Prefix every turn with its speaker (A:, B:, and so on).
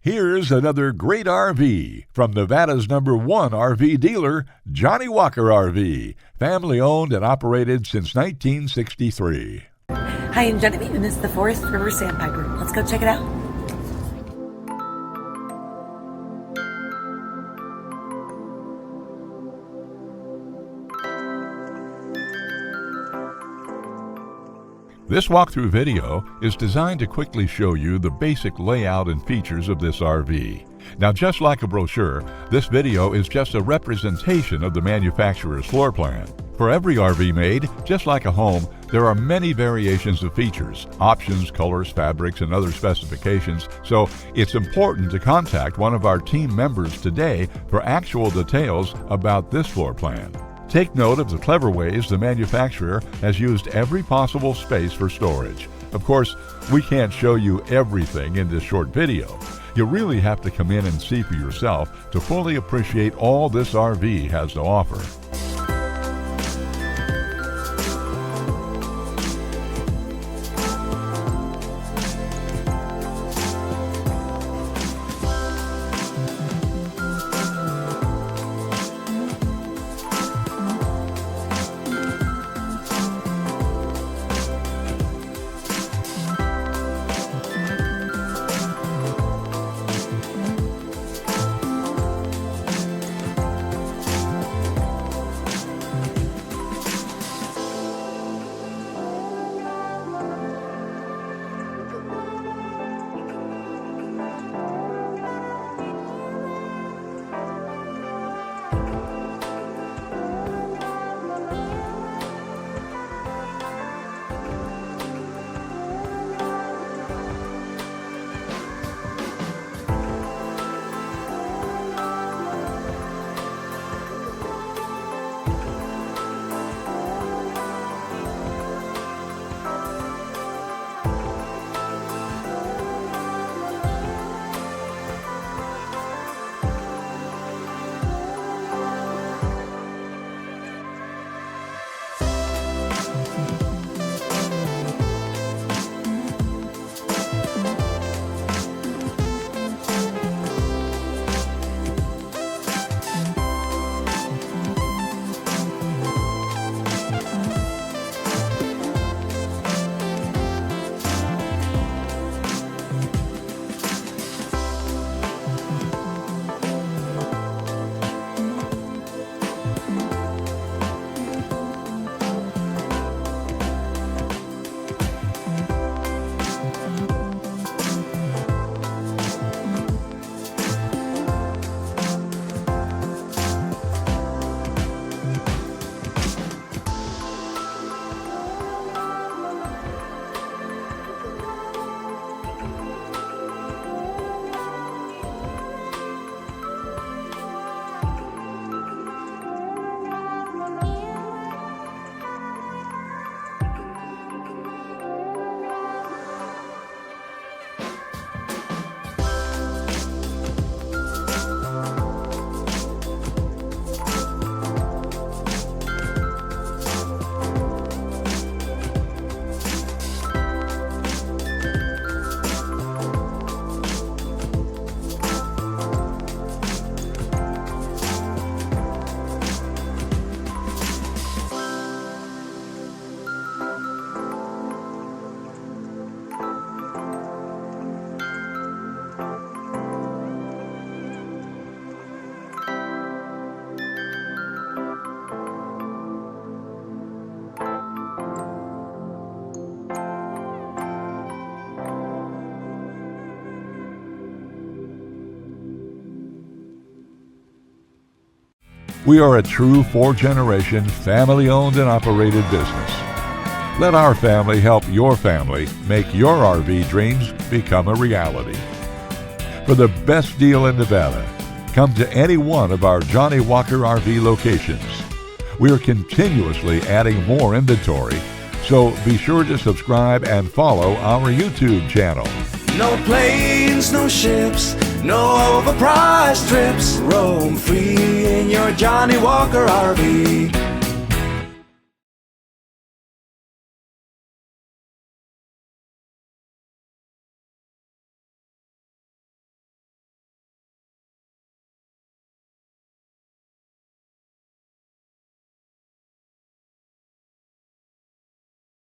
A: Here's another great RV from Nevada's #1 RV dealer, Johnnie Walker RV, family owned and operated since 1963.
B: Hi, I'm Johnnie, and this is the Forest River Sandpiper. Let's go check it out.
A: This walkthrough video is designed to quickly show you the basic layout and features of this RV. Now, just like a brochure, this video is just a representation of the manufacturer's floor plan. For every RV made, just like a home, there are many variations of features, options, colors, fabrics, and other specifications, so it's important to contact one of our team members today for actual details about this floor plan. Take note of the clever ways the manufacturer has used every possible space for storage. Of course, we can't show you everything in this short video. You really have to come in and see for yourself to fully appreciate all this RV has to offer. We are a true 4-generation, family-owned and operated business. Let our family help your family make your RV dreams become a reality. For the best deal in Nevada, come to any one of our Johnnie Walker RV locations. We are continuously adding more inventory, so be sure to subscribe and follow our YouTube channel.
C: No planes, no ships, no overpriced trips. Roam free in your Johnnie Walker RV.